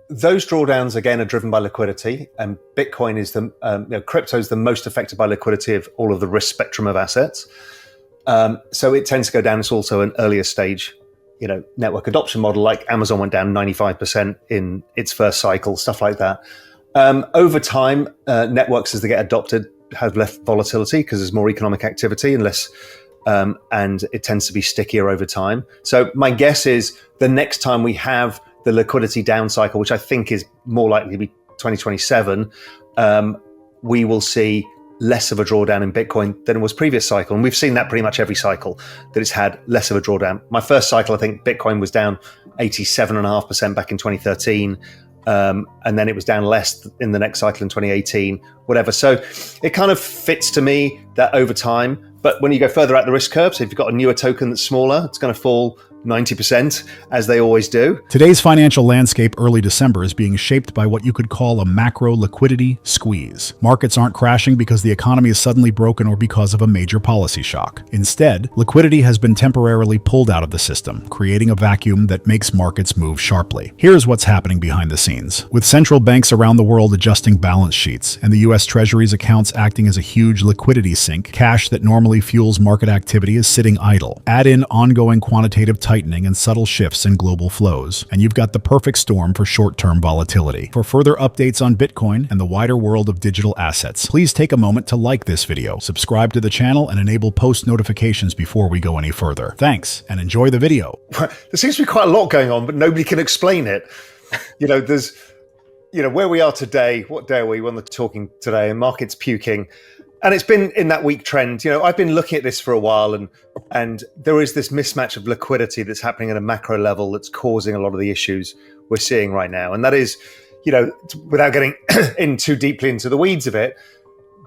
those drawdowns again are driven by liquidity, and Bitcoin is crypto is the most affected by liquidity of all of the risk spectrum of assets. So it tends to go down. It's also an earlier stage, network adoption model. Like Amazon went down 95% in its first cycle, stuff like that. Over time, networks as they get adopted have less volatility because there's more economic activity and less. And it tends to be stickier over time. So my guess is the next time we have the liquidity down cycle, which I think is more likely to be 2027, we will see less of a drawdown in Bitcoin than it was previous cycle. And we've seen that pretty much every cycle, that it's had less of a drawdown. My first cycle, I think Bitcoin was down 87.5% back in 2013. And then it was down less in the next cycle in 2018, whatever. So it kind of fits to me that over time. But when you go further out the risk curve, so if you've got a newer token that's smaller, it's going to fall 90%, as they always do. Today's financial landscape early December is being shaped by what you could call a macro liquidity squeeze. Markets aren't crashing because the economy is suddenly broken or because of a major policy shock. Instead, liquidity has been temporarily pulled out of the system, creating a vacuum that makes markets move sharply. Here's what's happening behind the scenes. With central banks around the world adjusting balance sheets and the US Treasury's accounts acting as a huge liquidity sink, cash that normally fuels market activity is sitting idle. Add in ongoing quantitative tightening and subtle shifts in global flows, and you've got the perfect storm for short-term volatility. For further updates on Bitcoin and the wider world of digital assets, please take a moment to like this video, subscribe to the channel, and enable post notifications before we go any further. Thanks, and enjoy the video. There seems to be quite a lot going on, but nobody can explain it. There's, where we are today, what day are we when we're talking today, and markets puking. And it's been in that weak trend. I've been looking at this for a while, and there is this mismatch of liquidity that's happening at a macro level that's causing a lot of the issues we're seeing right now. And that is, without getting in too deeply into the weeds of it,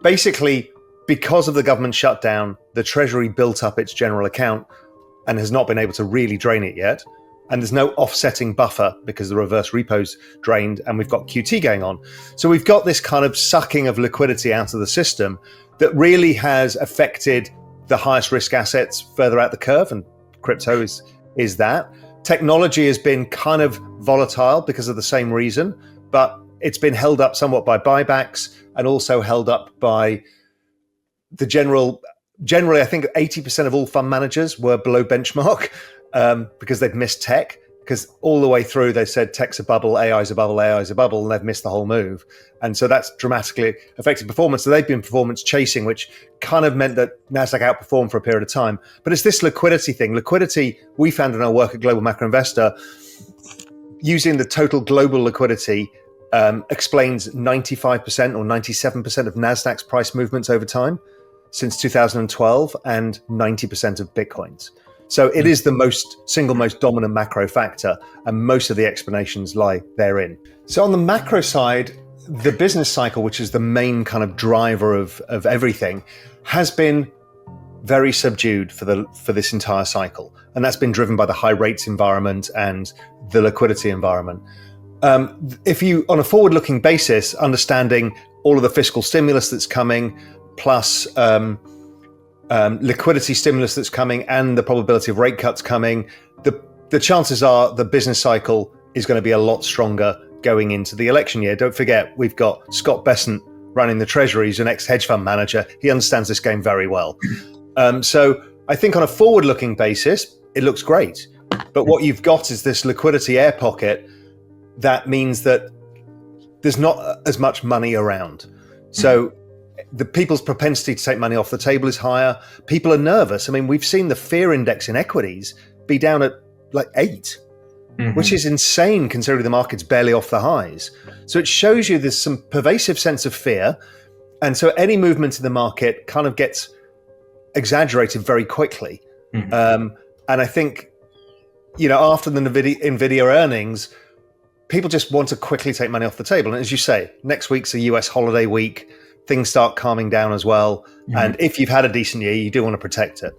basically because of the government shutdown, the Treasury built up its general account and has not been able to really drain it yet. And there's no offsetting buffer because the reverse repo's drained and we've got QT going on. So we've got this kind of sucking of liquidity out of the system that really has affected the highest risk assets further out the curve, and crypto is that. Technology has been kind of volatile because of the same reason, but it's been held up somewhat by buybacks and also held up by the generally, I think 80% of all fund managers were below benchmark. Because they've missed tech, because all the way through they said tech's a bubble, AI's a bubble, AI's a bubble, and they've missed the whole move. And so that's dramatically affected performance. So they've been performance chasing, which kind of meant that NASDAQ outperformed for a period of time. But it's this liquidity thing. Liquidity, we found in our work at Global Macro Investor, using the total global liquidity explains 95% or 97% of NASDAQ's price movements over time since 2012 and 90% of Bitcoin's. So it is the single most dominant macro factor, and most of the explanations lie therein. So on the macro side, the business cycle, which is the main kind of driver of everything, has been very subdued for this entire cycle. And that's been driven by the high rates environment and the liquidity environment. If you, on a forward-looking basis, understanding all of the fiscal stimulus that's coming, plus liquidity stimulus that's coming and the probability of rate cuts coming, the chances are the business cycle is going to be a lot stronger going into the election year. Don't forget, we've got Scott Bessent running the Treasury. He's an ex-hedge fund manager. He understands this game very well. So I think on a forward-looking basis, it looks great. But what you've got is this liquidity air pocket that means that there's not as much money around. So the people's propensity to take money off the table is higher. People are nervous. I mean, we've seen the fear index in equities be down at like 8, which is insane considering the market's barely off the highs. So it shows you there's some pervasive sense of fear. And so any movement in the market kind of gets exaggerated very quickly. And I think, after the NVIDIA earnings, people just want to quickly take money off the table. And as you say, next week's a US holiday week. Things start calming down as well. And if you've had a decent year, you do want to protect it.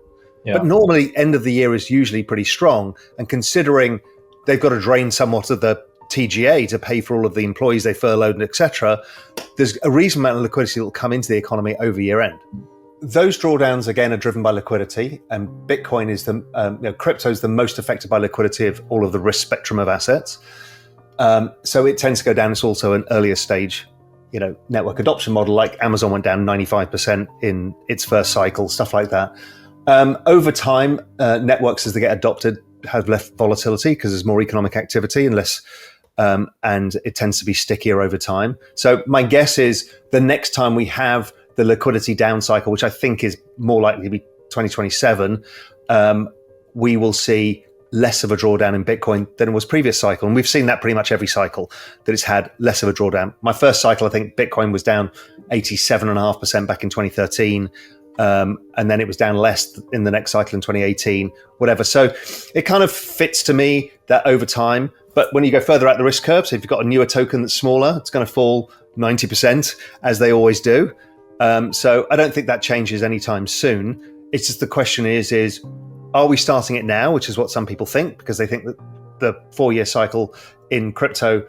But normally end of the year is usually pretty strong. And considering they've got to drain somewhat of the TGA to pay for all of the employees they furloughed, and etc., there's a reasonable amount of liquidity that will come into the economy over year end. Those drawdowns, again, are driven by liquidity. And Bitcoin is crypto is the most affected by liquidity of all of the risk spectrum of assets. So it tends to go down. It's also an earlier stage, network adoption model, like Amazon went down 95% in its first cycle, stuff like that. Over time, networks, as they get adopted, have less volatility because there's more economic activity and less, and it tends to be stickier over time. So my guess is the next time we have the liquidity down cycle, which I think is more likely to be 2027, we will see less of a drawdown in Bitcoin than it was previous cycle. And we've seen that pretty much every cycle, that it's had less of a drawdown. My first cycle, I think Bitcoin was down 87.5% back in 2013. And then it was down less in the next cycle in 2018, whatever. So it kind of fits to me that over time. But when you go further out the risk curve, so if you've got a newer token that's smaller, it's going to fall 90%, as they always do. So I don't think that changes anytime soon. It's just the question is are we starting it now, which is what some people think, because they think that the 4-year cycle in crypto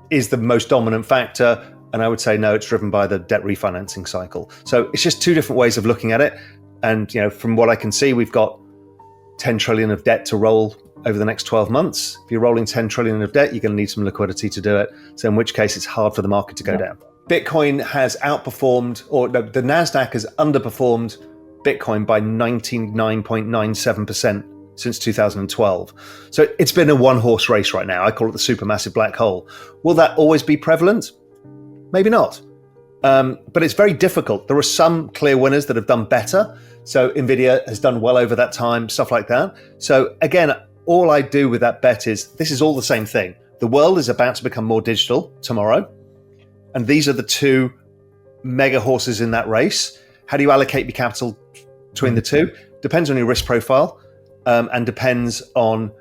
is the most dominant factor. And I would say, no, it's driven by the debt refinancing cycle. So it's just two different ways of looking at it. And, from what I can see, we've got 10 trillion of debt to roll over the next 12 months. If you're rolling 10 trillion of debt, you're going to need some liquidity to do it. So in which case, it's hard for the market to go down. Bitcoin has outperformed, or no, the NASDAQ has underperformed Bitcoin by 99.97% since 2012. So it's been a one-horse race right now. I call it the supermassive black hole. Will that always be prevalent? Maybe not. But it's very difficult. There are some clear winners that have done better. So NVIDIA has done well over that time, stuff like that. So again, all I do with that bet is this is all the same thing. The world is about to become more digital tomorrow. And these are the two mega horses in that race. How do you allocate your capital between the two? Depends on your risk profile, and depends on,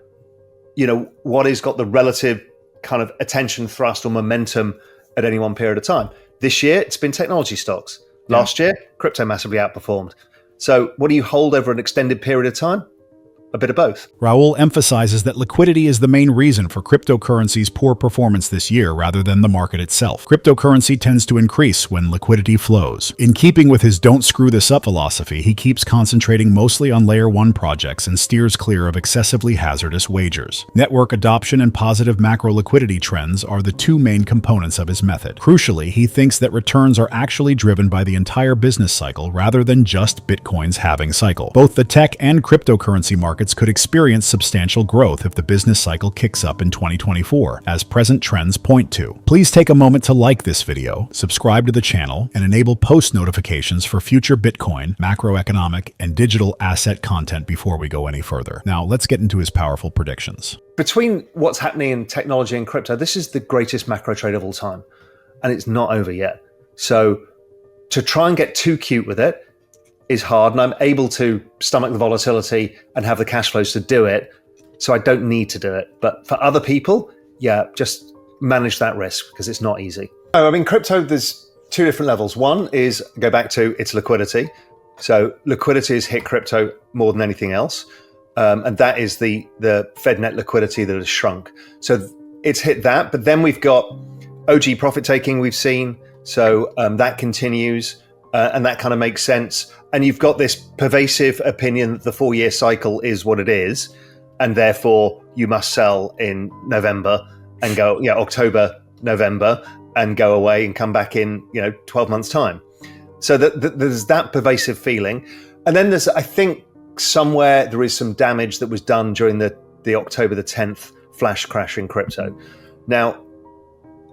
what has got the relative kind of attention thrust or momentum at any one period of time. This year, it's been technology stocks. Last year, crypto massively outperformed. So what do you hold over an extended period of time? A bit of both. Raoul emphasizes that liquidity is the main reason for cryptocurrency's poor performance this year rather than the market itself. Cryptocurrency tends to increase when liquidity flows. In keeping with his don't screw this up philosophy, he keeps concentrating mostly on layer 1 projects and steers clear of excessively hazardous wagers. Network adoption and positive macro liquidity trends are the two main components of his method. Crucially, he thinks that returns are actually driven by the entire business cycle rather than just Bitcoin's halving cycle. Both the tech and cryptocurrency markets could experience substantial growth if the business cycle kicks up in 2024, as present trends point to. Please take a moment to like this video, subscribe to the channel, and enable post notifications for future Bitcoin, macroeconomic, and digital asset content before we go any further. Now, let's get into his powerful predictions. Between what's happening in technology and crypto, this is the greatest macro trade of all time, and it's not over yet. So to try and get too cute with it is hard, and I'm able to stomach the volatility and have the cash flows to do it, so I don't need to do it. But for other people, just manage that risk because it's not easy. Crypto, there's two different levels. One is, go back to its liquidity. So liquidity has hit crypto more than anything else, and that is the Fed net liquidity that has shrunk. So it's hit that, but then we've got OG profit taking we've seen, so that continues. And that kind of makes sense. And you've got this pervasive opinion that the 4-year cycle is what it is, and therefore you must sell in November and go, October, November, and go away and come back in, 12 months' time. So there's that pervasive feeling. And then there's, I think, somewhere there is some damage that was done during the October the 10th flash crash in crypto. Now,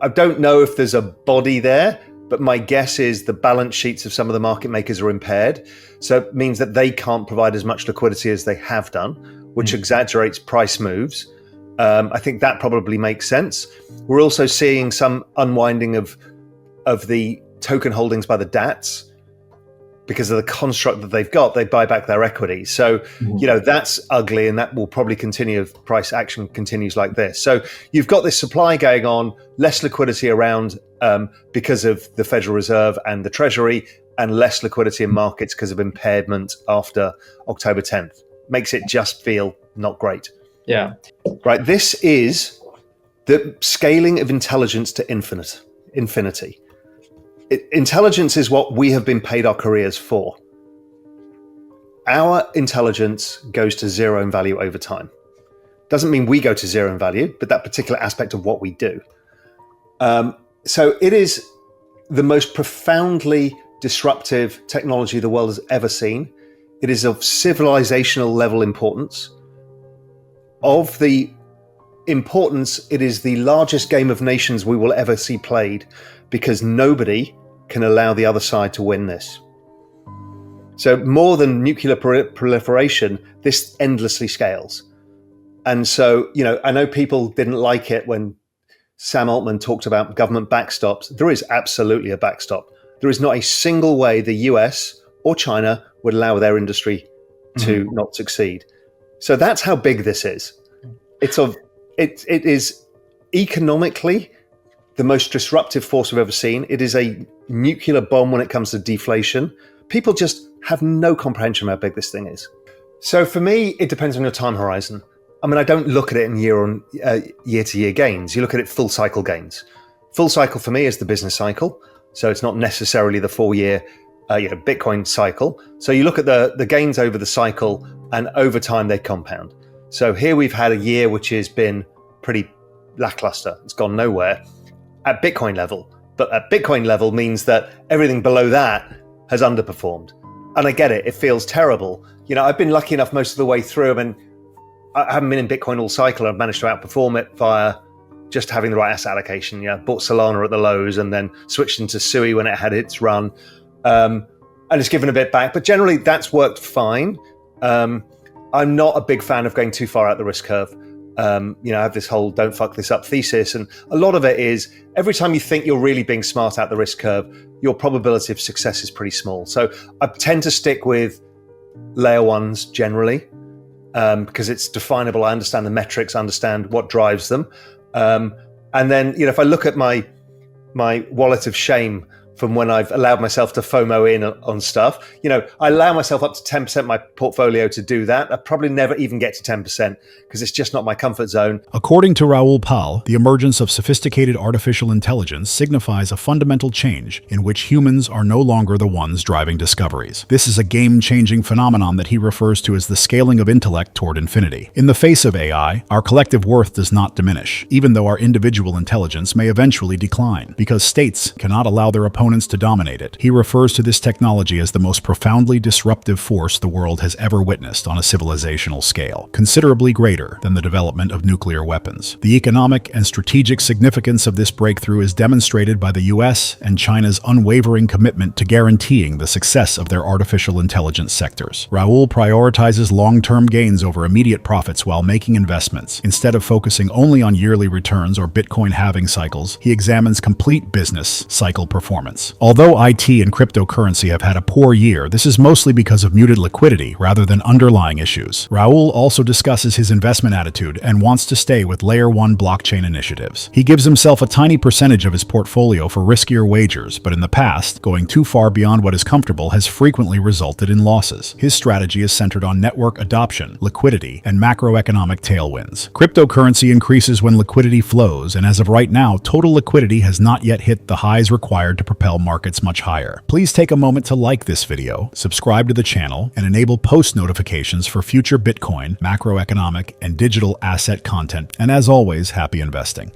I don't know if there's a body there, but my guess is the balance sheets of some of the market makers are impaired. So it means that they can't provide as much liquidity as they have done, which exaggerates price moves. I think that probably makes sense. We're also seeing some unwinding of the token holdings by the DATs because of the construct that they've got. They buy back their equity. So, that's ugly, and that will probably continue if price action continues like this. So you've got this supply going on, less liquidity around because of the Federal Reserve and the Treasury, and less liquidity in markets because of impairment after October 10th. Makes it just feel not great. Yeah. Right. This is the scaling of intelligence to infinity. Intelligence is what we have been paid our careers for. Our intelligence goes to zero in value over time. Doesn't mean we go to zero in value, but that particular aspect of what we do. So it is the most profoundly disruptive technology the world has ever seen. It is of civilizational level importance. Of the importance, it is the largest game of nations we will ever see played, because nobody can allow the other side to win this. So more than nuclear proliferation, this endlessly scales. And so, I know people didn't like it when Sam Altman talked about government backstops. There is absolutely a backstop. There is not a single way the US or China would allow their industry to not succeed. So that's how big this is. It is economically the most disruptive force we've ever seen. It is a nuclear bomb when it comes to deflation. People just have no comprehension of how big this thing is. So for me, it depends on your time horizon. I mean, I don't look at it in year-to-year gains. You look at it full cycle gains. Full cycle for me is the business cycle. So it's not necessarily the 4-year Bitcoin cycle. So you look at the gains over the cycle, and over time they compound. So here we've had a year which has been pretty lackluster. It's gone nowhere at Bitcoin level. But at Bitcoin level means that everything below that has underperformed. And I get it. It feels terrible. I've been lucky enough most of the way through. I mean, I haven't been in Bitcoin all cycle. I've managed to outperform it via just having the right asset allocation. Bought Solana at the lows and then switched into Sui when it had its run. And it's given a bit back. But generally, that's worked fine. I'm not a big fan of going too far out the risk curve. I have this whole don't fuck this up thesis. And a lot of it is every time you think you're really being smart out the risk curve, your probability of success is pretty small. So I tend to stick with layer ones generally because it's definable. I understand the metrics, I understand what drives them. And then, if I look at my wallet of shame from when I've allowed myself to FOMO in on stuff. I allow myself up to 10% of my portfolio to do that. I probably never even get to 10% because it's just not my comfort zone. According to Raoul, the emergence of sophisticated artificial intelligence signifies a fundamental change in which humans are no longer the ones driving discoveries. This is a game-changing phenomenon that he refers to as the scaling of intellect toward infinity. In the face of AI, our collective worth does not diminish, even though our individual intelligence may eventually decline, because states cannot allow their opponents to dominate it. He refers to this technology as the most profoundly disruptive force the world has ever witnessed on a civilizational scale, considerably greater than the development of nuclear weapons. The economic and strategic significance of this breakthrough is demonstrated by the US and China's unwavering commitment to guaranteeing the success of their artificial intelligence sectors. Raoul prioritizes long-term gains over immediate profits while making investments. Instead of focusing only on yearly returns or Bitcoin halving cycles, he examines complete business cycle performance. Although IT and cryptocurrency have had a poor year, this is mostly because of muted liquidity rather than underlying issues. Raoul also discusses his investment attitude and wants to stay with Layer 1 blockchain initiatives. He gives himself a tiny percentage of his portfolio for riskier wagers, but in the past, going too far beyond what is comfortable has frequently resulted in losses. His strategy is centered on network adoption, liquidity, and macroeconomic tailwinds. Cryptocurrency increases when liquidity flows, and as of right now, total liquidity has not yet hit the highs required to propel markets much higher. Please take a moment to like this video, subscribe to the channel, and enable post notifications for future Bitcoin, macroeconomic, and digital asset content. And as always, happy investing.